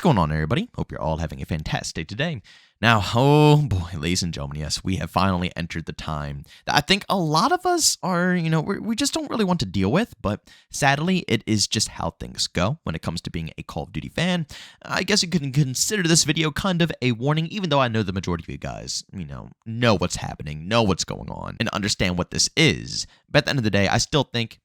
going on, everybody? Hope you're all having a fantastic day today. Now, oh boy, ladies and gentlemen, yes, we have finally entered the time that I think a lot of us are, we just don't really want to deal with, but sadly, it is just how things go when it comes to being a Call of Duty fan. I guess you can consider this video kind of a warning, even though I know the majority of you guys, know what's happening, know what's going on, and understand what this is. But at the end of the day, I still think,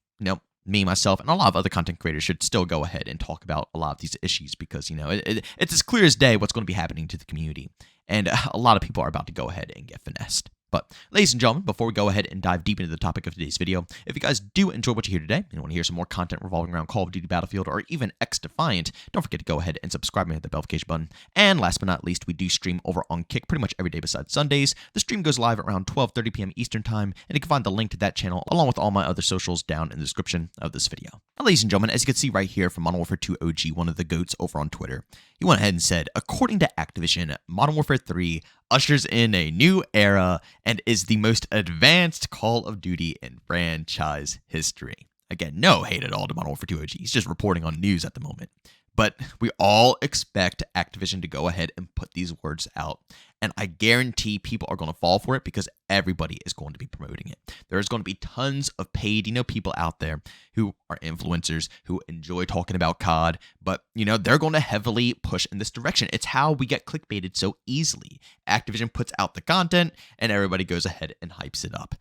me, myself, and a lot of other content creators should still go ahead and talk about a lot of these issues because, it's as clear as day what's going to be happening to the community. And a lot of people are about to go ahead and get finessed. But, ladies and gentlemen, before we go ahead and dive deep into the topic of today's video, if you guys do enjoy what you hear today and want to hear some more content revolving around Call of Duty Battlefield or even X-Defiant, don't forget to go ahead and subscribe and hit the notification button. And last but not least, we do stream over on Kick pretty much every day besides Sundays. The stream goes live around 12:30 p.m. Eastern Time, and you can find the link to that channel along with all my other socials down in the description of this video. Now, ladies and gentlemen, as you can see right here from Modern Warfare 2 OG, one of the GOATs over on Twitter, he went ahead and said, according to Activision, Modern Warfare 3 ushers in a new era and is the most advanced Call of Duty in franchise history. Again, no hate at all to Modern Warfare 2 OG. He's just reporting on news at the moment. But we all expect Activision to go ahead and put these words out. And I guarantee people are going to fall for it because everybody is going to be promoting it. There's going to be tons of paid, people out there who are influencers who enjoy talking about COD. But, they're going to heavily push in this direction. It's how we get clickbaited so easily. Activision puts out the content and everybody goes ahead and hypes it up.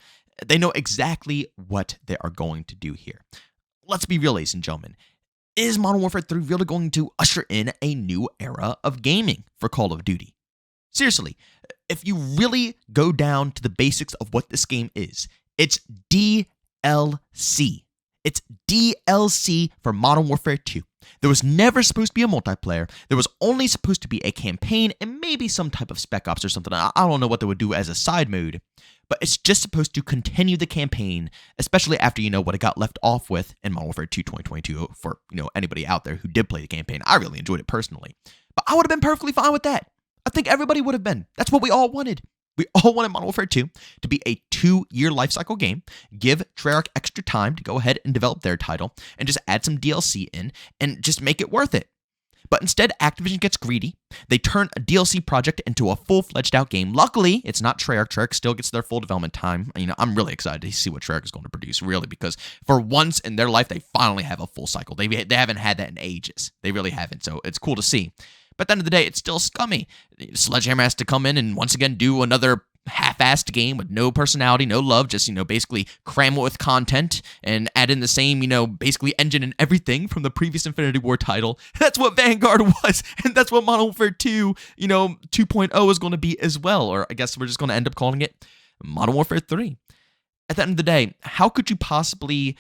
They know exactly what they are going to do here. Let's be real, ladies and gentlemen. Is Modern Warfare 3 really going to usher in a new era of gaming for Call of Duty? Seriously, if you really go down to the basics of what this game is, it's DLC. It's DLC for Modern Warfare 2. There was never supposed to be a multiplayer. There was only supposed to be a campaign and maybe some type of Spec Ops or something. I don't know what they would do as a side mode, but it's just supposed to continue the campaign, especially after, what it got left off with in Modern Warfare 2 2022 for, anybody out there who did play the campaign. I really enjoyed it personally, but I would have been perfectly fine with that. I think everybody would have been. That's what we all wanted. We all wanted Modern Warfare 2 to be a 2-year lifecycle game, give Treyarch extra time to go ahead and develop their title, and just add some DLC in and just make it worth it. But instead, Activision gets greedy. They turn a DLC project into a full-fledged out game. Luckily, it's not Treyarch. Treyarch still gets their full development time. I'm really excited to see what Treyarch is going to produce, really, because for once in their life, they finally have a full cycle. They haven't had that in ages. They really haven't, so it's cool to see. But at the end of the day, it's still scummy. Sledgehammer has to come in and once again do another half-assed game with no personality, no love, just, basically cram it with content and add in the same, basically engine and everything from the previous Infinity War title. That's what Vanguard was, and that's what Modern Warfare 2, 2.0 is going to be as well, or I guess we're just going to end up calling it Modern Warfare 3. At the end of the day, how could you possibly,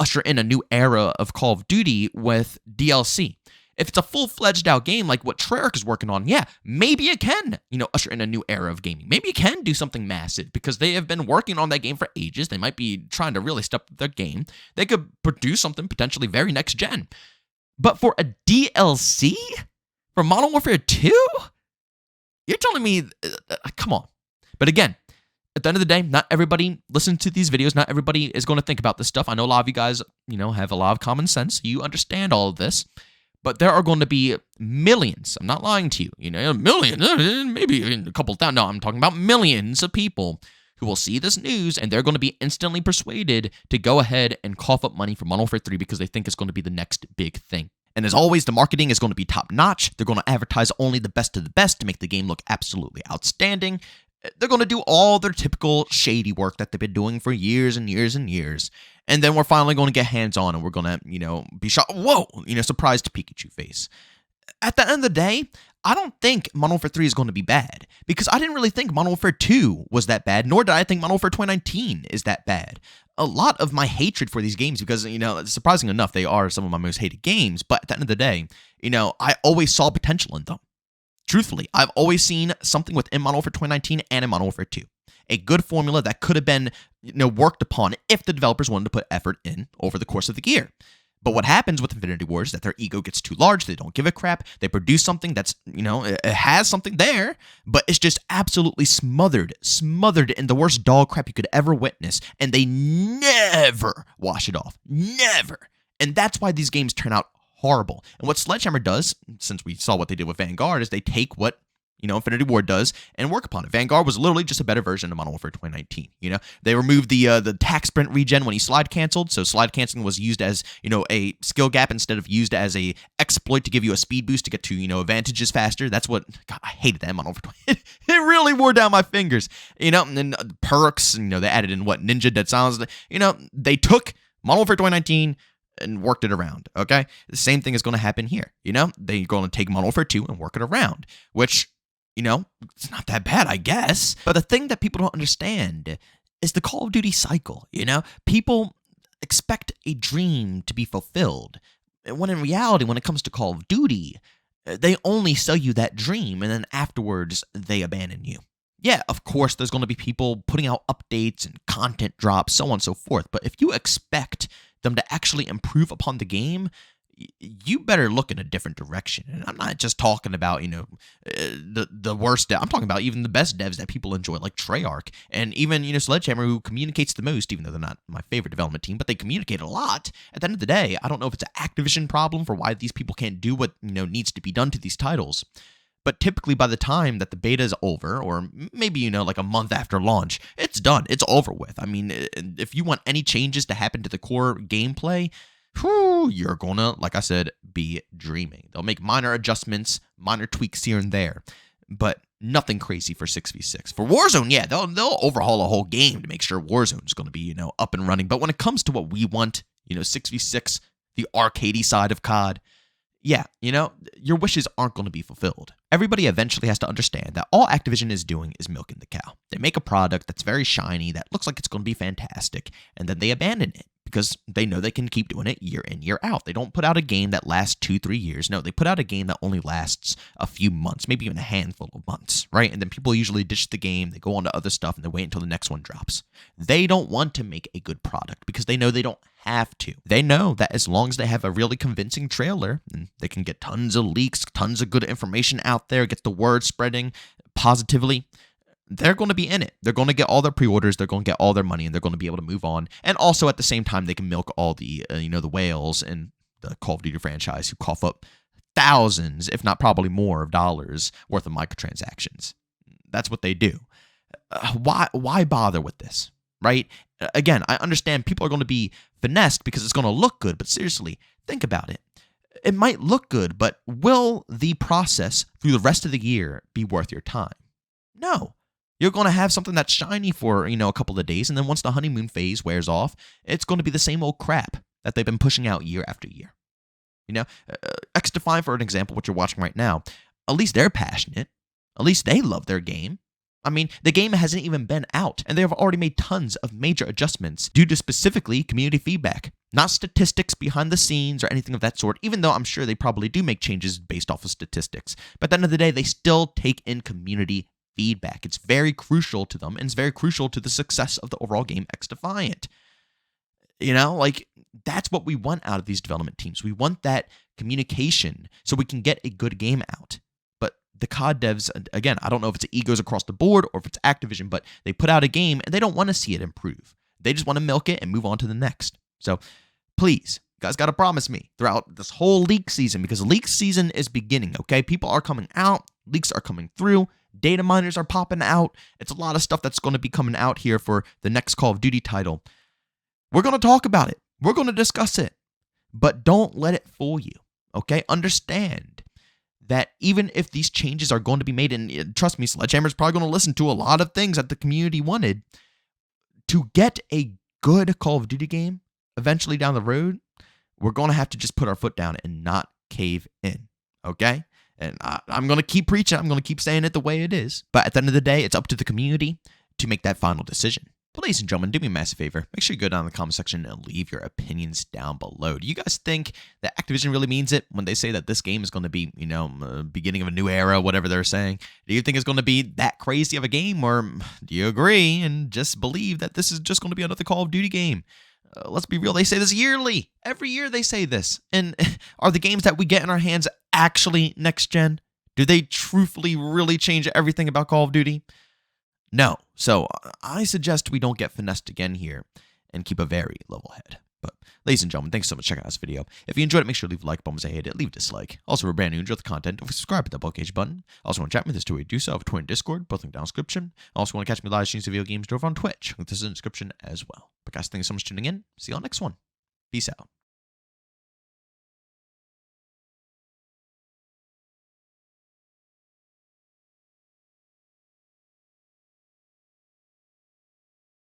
usher in a new era of Call of Duty with DLC? If it's a full-fledged out game like what Treyarch is working on, yeah, maybe it can, usher in a new era of gaming. Maybe it can do something massive because they have been working on that game for ages. They might be trying to really step up their game. They could produce something potentially very next gen. But for a DLC for Modern Warfare 2? You're telling me, come on. But again, at the end of the day, not everybody listens to these videos. Not everybody is going to think about this stuff. I know a lot of you guys, have a lot of common sense. You understand all of this. But there are going to be millions, I'm not lying to you, millions, maybe a couple thousand, no, I'm talking about millions of people who will see this news and they're going to be instantly persuaded to go ahead and cough up money for Modern Warfare 3 because they think it's going to be the next big thing. And as always, the marketing is going to be top-notch. They're going to advertise only the best of the best to make the game look absolutely outstanding. They're going to do all their typical shady work that they've been doing for years and years and years. And then we're finally going to get hands-on and we're going to, be shocked. Whoa, surprised Pikachu face. At the end of the day, I don't think Modern Warfare 3 is going to be bad because I didn't really think Modern Warfare 2 was that bad, nor did I think Modern Warfare 2019 is that bad. A lot of my hatred for these games because, surprisingly enough, they are some of my most hated games. But at the end of the day, I always saw potential in them. Truthfully, I've always seen something within Modern Warfare 2019 and in Modern Warfare 2. A good formula that could have been, worked upon if the developers wanted to put effort in over the course of the year. But what happens with Infinity Wars is that their ego gets too large. They don't give a crap. They produce something that's, it has something there, but it's just absolutely smothered in the worst dog crap you could ever witness. And they never wash it off. Never. And that's why these games turn out horrible. And what Sledgehammer does, since we saw what they did with Vanguard, is they take what Infinity Ward does and work upon it. Vanguard was literally just a better version of Modern Warfare 2019. They removed the attack sprint regen when he slide canceled, so slide canceling was used as a skill gap instead of used as a exploit to give you a speed boost to get to advantages faster. That's what I hated that in Modern Warfare 20. It really wore down my fingers. And then perks. They added in Ninja Dead Silence. They took Modern Warfare 2019 and worked it around. Okay, the same thing is going to happen here. They're going to take Modern Warfare 2 and work it around, which. It's not that bad, I guess. But the thing that people don't understand is the Call of Duty cycle, People expect a dream to be fulfilled, when in reality, when it comes to Call of Duty, they only sell you that dream, and then afterwards, they abandon you. Yeah, of course, there's going to be people putting out updates and content drops, so on and so forth, but if you expect them to actually improve upon the game, you better look in a different direction. And I'm not just talking about, the worst I'm talking about even the best devs that people enjoy, like Treyarch, and even, Sledgehammer, who communicates the most, even though they're not my favorite development team, but they communicate a lot. At the end of the day, I don't know if it's an Activision problem for why these people can't do what, needs to be done to these titles. But typically by the time that the beta is over, or maybe, like a month after launch, it's done. It's over with. I mean, if you want any changes to happen to the core gameplay, you're gonna, like I said, be dreaming. They'll make minor adjustments, minor tweaks here and there, but nothing crazy for 6v6. For Warzone, yeah, they'll overhaul a whole game to make sure Warzone's gonna be, up and running. But when it comes to what we want, 6v6, the arcadey side of COD, yeah, your wishes aren't going to be fulfilled. Everybody eventually has to understand that all Activision is doing is milking the cow. They make a product that's very shiny, that looks like it's going to be fantastic, and then they abandon it because they know they can keep doing it year in, year out. They don't put out a game that lasts 2-3 years. No, they put out a game that only lasts a few months, maybe even a handful of months, right? And then people usually ditch the game, they go on to other stuff, and they wait until the next one drops. They don't want to make a good product because they know they don't have to. They know that as long as they have a really convincing trailer, and they can get tons of leaks, tons of good information out there, get the word spreading positively, they're going to be in it. They're going to get all their pre-orders, they're going to get all their money, and they're going to be able to move on. And also at the same time, they can milk all the, the whales in the Call of Duty franchise who cough up thousands, if not probably more, of dollars worth of microtransactions. That's what they do. Why bother with this, right? Again, I understand people are going to be finessed because it's going to look good, but seriously, think about it. It might look good, but will the process through the rest of the year be worth your time? No. You're going to have something that's shiny for, a couple of days, and then once the honeymoon phase wears off, it's going to be the same old crap that they've been pushing out year after year. X-Define, for an example, what you're watching right now, at least they're passionate. At least they love their game. I mean, the game hasn't even been out, and they have already made tons of major adjustments due to specifically community feedback, not statistics behind the scenes or anything of that sort, even though I'm sure they probably do make changes based off of statistics. But at the end of the day, they still take in community feedback. It's very crucial to them, and it's very crucial to the success of the overall game X-Defiant. That's what we want out of these development teams. We want that communication so we can get a good game out. The COD devs, again, I don't know if it's egos across the board or if it's Activision, but they put out a game and they don't want to see it improve. They just want to milk it and move on to the next. So please, you guys got to promise me throughout this whole leak season, because leak season is beginning, okay? People are coming out, leaks are coming through, data miners are popping out. It's a lot of stuff that's going to be coming out here for the next Call of Duty title. We're going to talk about it. We're going to discuss it. But don't let it fool you, okay? Understand that even if these changes are going to be made, and trust me, Sledgehammer's probably going to listen to a lot of things that the community wanted, to get a good Call of Duty game eventually down the road, we're going to have to just put our foot down and not cave in, okay? And I'm going to keep preaching. I'm going to keep saying it the way it is. But at the end of the day, it's up to the community to make that final decision. But ladies and gentlemen, do me a massive favor. Make sure you go down in the comment section and leave your opinions down below. Do you guys think that Activision really means it when they say that this game is going to be, beginning of a new era, whatever they're saying? Do you think it's going to be that crazy of a game, or do you agree and just believe that this is just going to be another Call of Duty game? Let's be real. They say this yearly. Every year they say this. And are the games that we get in our hands actually next gen? Do they truthfully really change everything about Call of Duty? No. So I suggest we don't get finessed again here and keep a very level head. But, ladies and gentlemen, thanks so much for checking out this video. If you enjoyed it, make sure to leave a like, bump, say hate it, leave a dislike. Also, if you're brand new, enjoy the content, don't forget to subscribe, hit that notification button. Also, want to chat with me, there's two ways to do so. I have a Twitter and Discord, both linked down in the description. Also, want to catch me live streams of video games over on Twitch. Link this in the description as well. But guys, thanks so much for tuning in. See you on the next one. Peace out.